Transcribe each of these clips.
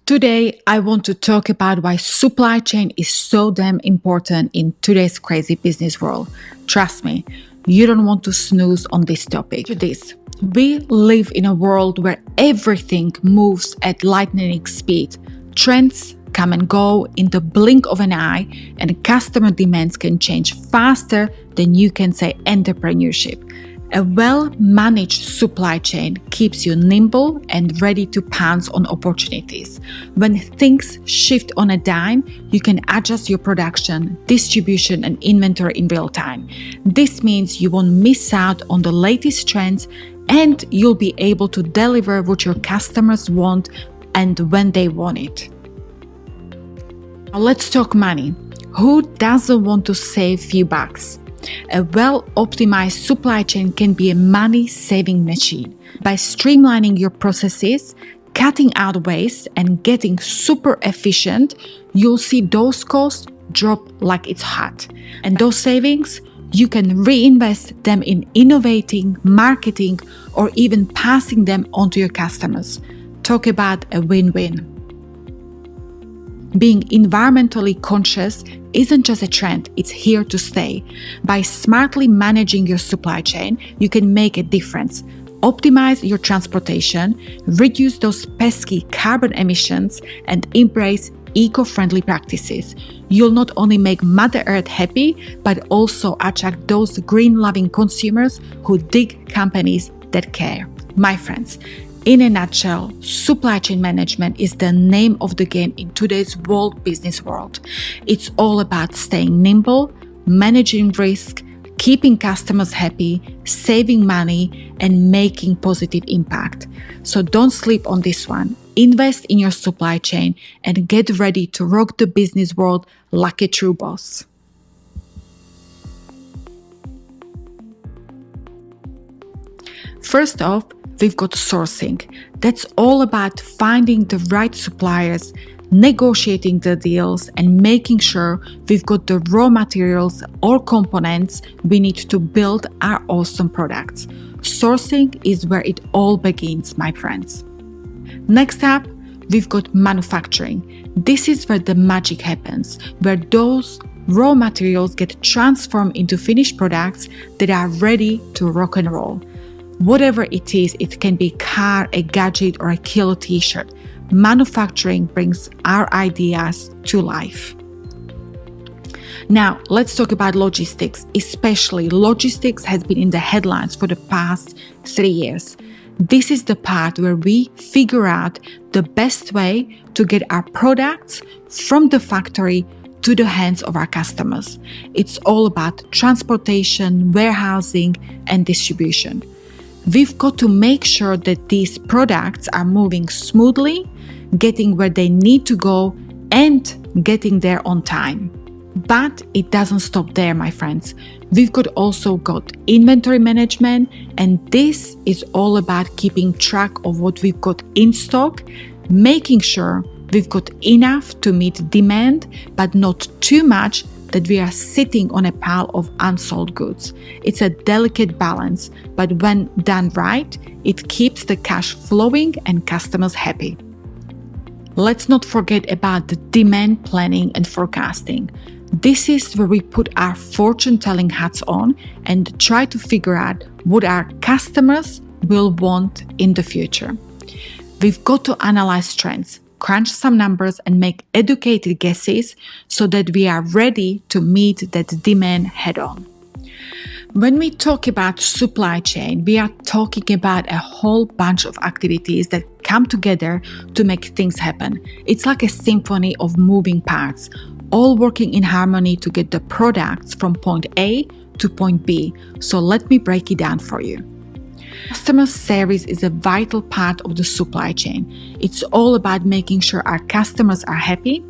Today, I want to talk about why supply chain is so damn important in today's crazy business world. Trust me, you don't want to snooze on this topic. We live in a world where everything moves at lightning speed. Trends come and go in the blink of an eye, and customer demands can change faster than you can say entrepreneurship. A well-managed supply chain keeps you nimble and ready to pounce on opportunities. When things shift on a dime, you can adjust your production, distribution, and inventory in real time. This means you won't miss out on the latest trends, and you'll be able to deliver what your customers want and when they want it. Now let's talk money. Who doesn't want to save few bucks? A well-optimized supply chain can be a money-saving machine. By streamlining your processes, cutting out waste, and getting super efficient, you'll see those costs drop like it's hot. And those savings, you can reinvest them in innovating, marketing, or even passing them on to your customers. Talk about a win-win. Being environmentally conscious isn't just a trend, it's here to stay. By smartly managing your supply chain, you can make a difference. Optimize your transportation, reduce those pesky carbon emissions, and embrace eco-friendly practices. You'll not only make Mother Earth happy, but also attract those green-loving consumers who dig companies that care. My friends, in a nutshell, supply chain management is the name of the game in today's business world. It's all about staying nimble, managing risk, keeping customers happy, saving money, and making positive impact. So don't sleep on this one. Invest in your supply chain and get ready to rock the business world like a true boss. First off, we've got sourcing. That's all about finding the right suppliers, negotiating the deals, and making sure we've got the raw materials or components we need to build our awesome products. Sourcing is where it all begins, my friends. Next up, we've got manufacturing. This is where the magic happens, where those raw materials get transformed into finished products that are ready to rock and roll. Whatever it is, it can be a car, a gadget, or a killer t-shirt. Manufacturing brings our ideas to life. Now, let's talk about logistics. Especially logistics has been in the headlines for the past 3 years. This is the part where we figure out the best way to get our products from the factory to the hands of our customers. It's all about transportation, warehousing, and distribution. We've got to make sure that these products are moving smoothly, getting where they need to go, and getting there on time. But it doesn't stop there, my friends. We've also got inventory management, and this is all about keeping track of what we've got in stock, making sure we've got enough to meet demand, but not too much that we are sitting on a pile of unsold goods. It's a delicate balance, but when done right, it keeps the cash flowing and customers happy. Let's not forget about the demand planning and forecasting. This is where we put our fortune-telling hats on and try to figure out what our customers will want in the future. We've got to analyze trends, crunch some numbers, and make educated guesses so that we are ready to meet that demand head on. When we talk about supply chain, we are talking about a whole bunch of activities that come together to make things happen. It's like a symphony of moving parts, all working in harmony to get the products from point A to point B. So let me break it down for you. Customer service is a vital part of the supply chain. It's all about making sure our customers are happy,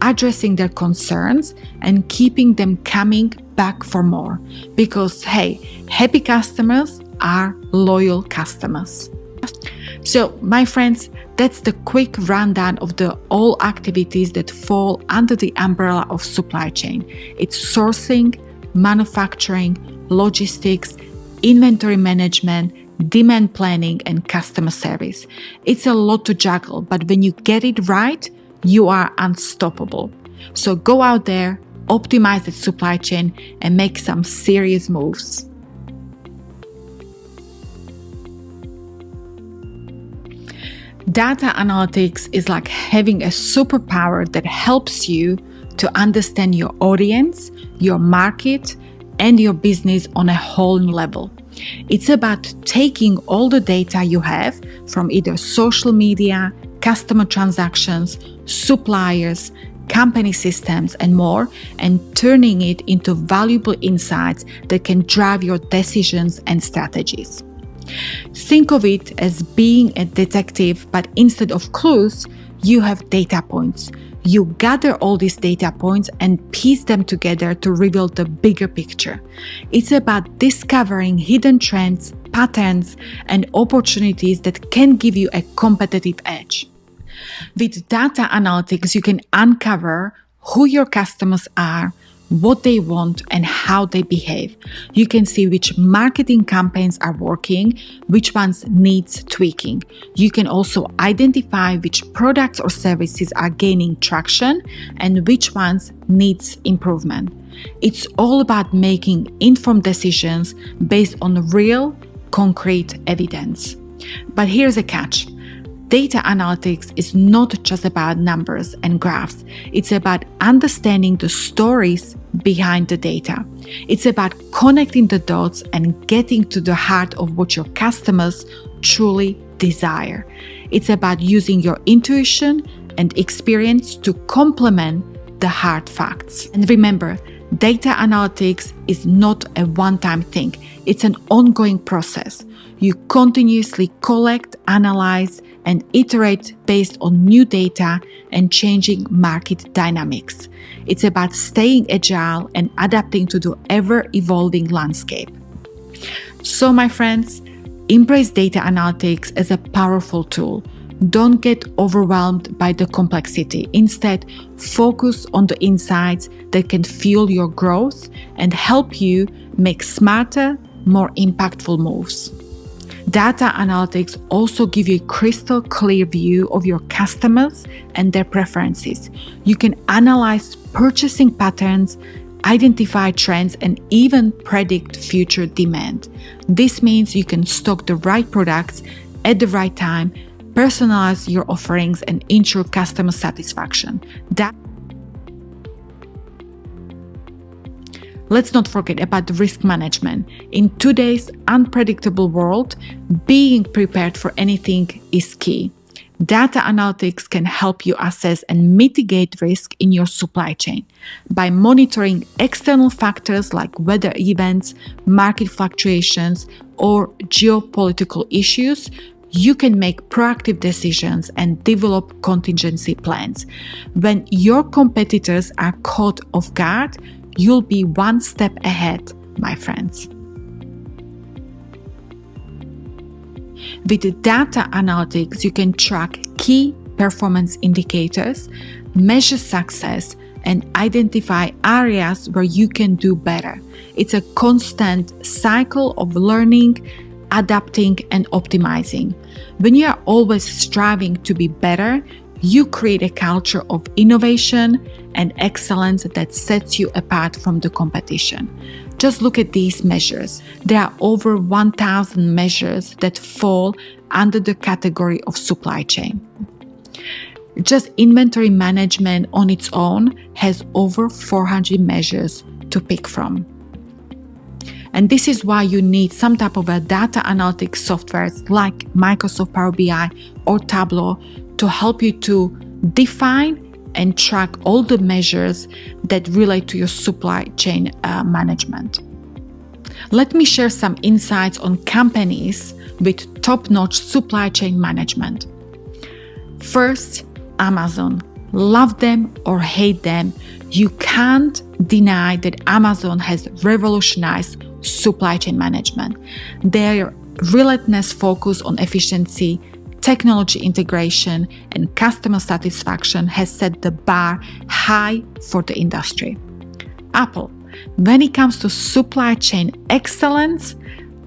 addressing their concerns, and keeping them coming back for more. Because, hey, happy customers are loyal customers. So, my friends, that's the quick rundown of the all activities that fall under the umbrella of supply chain. It's sourcing, manufacturing, logistics, inventory management, demand planning, and customer service. It's a lot to juggle, but when you get it right, you are unstoppable. So go out there, optimize the supply chain, and make some serious moves. Data analytics is like having a superpower that helps you to understand your audience, your market, and your business on a whole new level. It's about taking all the data you have from either social media, customer transactions, suppliers, company systems, and more, and turning it into valuable insights that can drive your decisions and strategies. Think of it as being a detective, but instead of clues, you have data points. You gather all these data points and piece them together to reveal the bigger picture. It's about discovering hidden trends, patterns, and opportunities that can give you a competitive edge. With data analytics, you can uncover who your customers are, what they want, and how they behave. You can see which marketing campaigns are working, which ones needs tweaking. You can also identify which products or services are gaining traction and which ones needs improvement. It's all about making informed decisions based on real, concrete evidence. But here's a catch. Data analytics is not just about numbers and graphs. It's about understanding the stories behind the data. It's about connecting the dots and getting to the heart of what your customers truly desire. It's about using your intuition and experience to complement the hard facts. And remember, data analytics is not a one-time thing. It's an ongoing process. You continuously collect, analyze, and iterate based on new data and changing market dynamics. It's about staying agile and adapting to the ever-evolving landscape. So, my friends, embrace data analytics as a powerful tool. Don't get overwhelmed by the complexity. Instead, focus on the insights that can fuel your growth and help you make smarter, more impactful moves. Data analytics also give you a crystal clear view of your customers and their preferences. You can analyze purchasing patterns, identify trends, and even predict future demand. This means you can stock the right products at the right time, personalize your offerings, and ensure customer satisfaction. Let's not forget about the risk management. In today's unpredictable world, being prepared for anything is key. Data analytics can help you assess and mitigate risk in your supply chain. By monitoring external factors like weather events, market fluctuations, or geopolitical issues, you can make proactive decisions and develop contingency plans. When your competitors are caught off guard, you'll be one step ahead, my friends. With data analytics, you can track key performance indicators, measure success, and identify areas where you can do better. It's a constant cycle of learning, adapting, and optimizing. When you are always striving to be better, you create a culture of innovation and excellence that sets you apart from the competition. Just look at these measures. There are over 1,000 measures that fall under the category of supply chain. Just inventory management on its own has over 400 measures to pick from. And this is why you need some type of a data analytics software like Microsoft Power BI or Tableau to help you to define and track all the measures that relate to your supply chain management. Let me share some insights on companies with top-notch supply chain management. First, Amazon. Love them or hate them, you can't deny that Amazon has revolutionized supply chain management. Their relentless focus on efficiency, technology integration, and customer satisfaction has set the bar high for the industry. Apple. When it comes to supply chain excellence,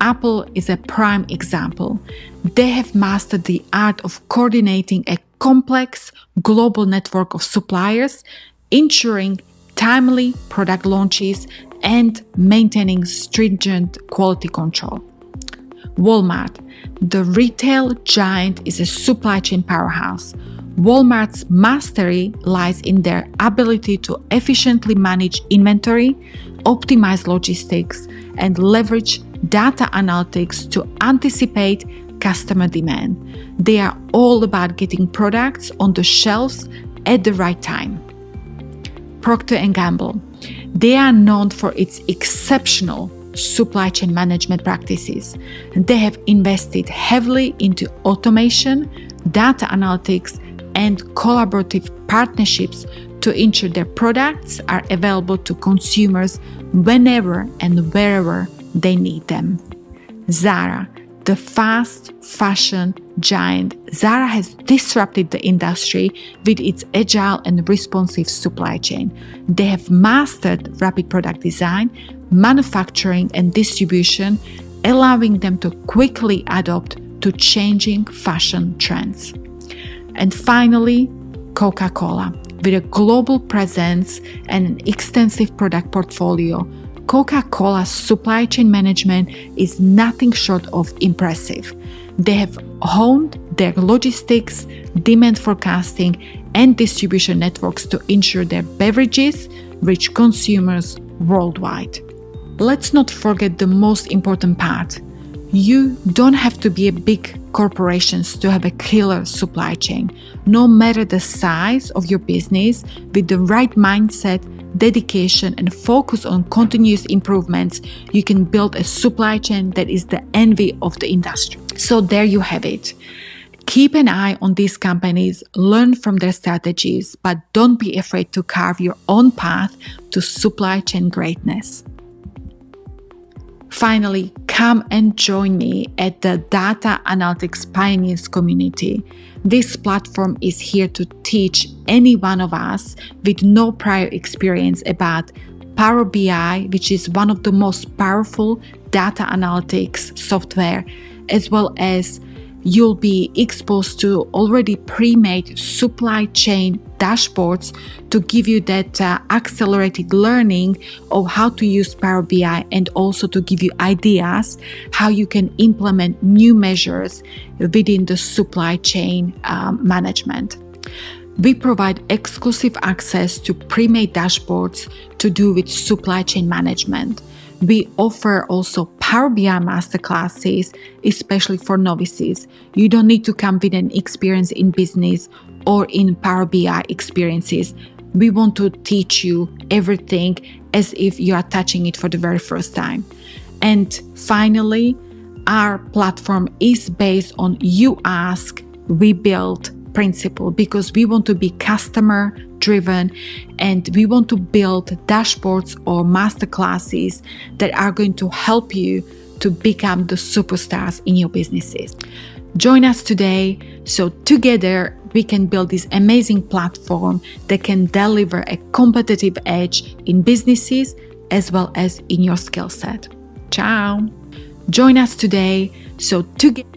Apple is a prime example. They have mastered the art of coordinating a complex global network of suppliers, ensuring timely product launches and maintaining stringent quality control. Walmart, the retail giant, is a supply chain powerhouse. Walmart's mastery lies in their ability to efficiently manage inventory, optimize logistics, and leverage data analytics to anticipate customer demand. They are all about getting products on the shelves at the right time. Procter & Gamble. They are known for its exceptional supply chain management practices. They have invested heavily into automation, data analytics, and collaborative partnerships to ensure their products are available to consumers whenever and wherever they need them. Zara, the fast fashion giant. Zara has disrupted the industry with its agile and responsive supply chain. They have mastered rapid product design, manufacturing, and distribution, allowing them to quickly adapt to changing fashion trends. And finally, Coca-Cola. With a global presence and an extensive product portfolio, Coca-Cola's supply chain management is nothing short of impressive. They have honed their logistics, demand forecasting, and distribution networks to ensure their beverages reach consumers worldwide. Let's not forget the most important part. You don't have to be a big corporation to have a killer supply chain. No matter the size of your business, with the right mindset, dedication, and focus on continuous improvements, you can build a supply chain that is the envy of the industry. So there you have it. Keep an eye on these companies, learn from their strategies, but don't be afraid to carve your own path to supply chain greatness. Finally, come and join me at the Data Analytics Pioneers community. This platform is here to teach any one of us with no prior experience about Power BI, which is one of the most powerful data analytics software, as well as you'll be exposed to already pre-made supply chain dashboards to give you that accelerated learning of how to use Power BI, and also to give you ideas how you can implement new measures within the supply chain management. We provide exclusive access to pre-made dashboards to do with supply chain management. We offer also Power BI masterclasses, especially for novices. You don't need to come with an experience in business or in Power BI experiences. We want to teach you everything as if you are touching it for the very first time. And finally, our platform is based on you ask, we build principle, because we want to be customer driven and we want to build dashboards or masterclasses that are going to help you to become the superstars in your businesses. Join us today so together we can build this amazing platform that can deliver a competitive edge in businesses as well as in your skill set. Ciao! Join us today so together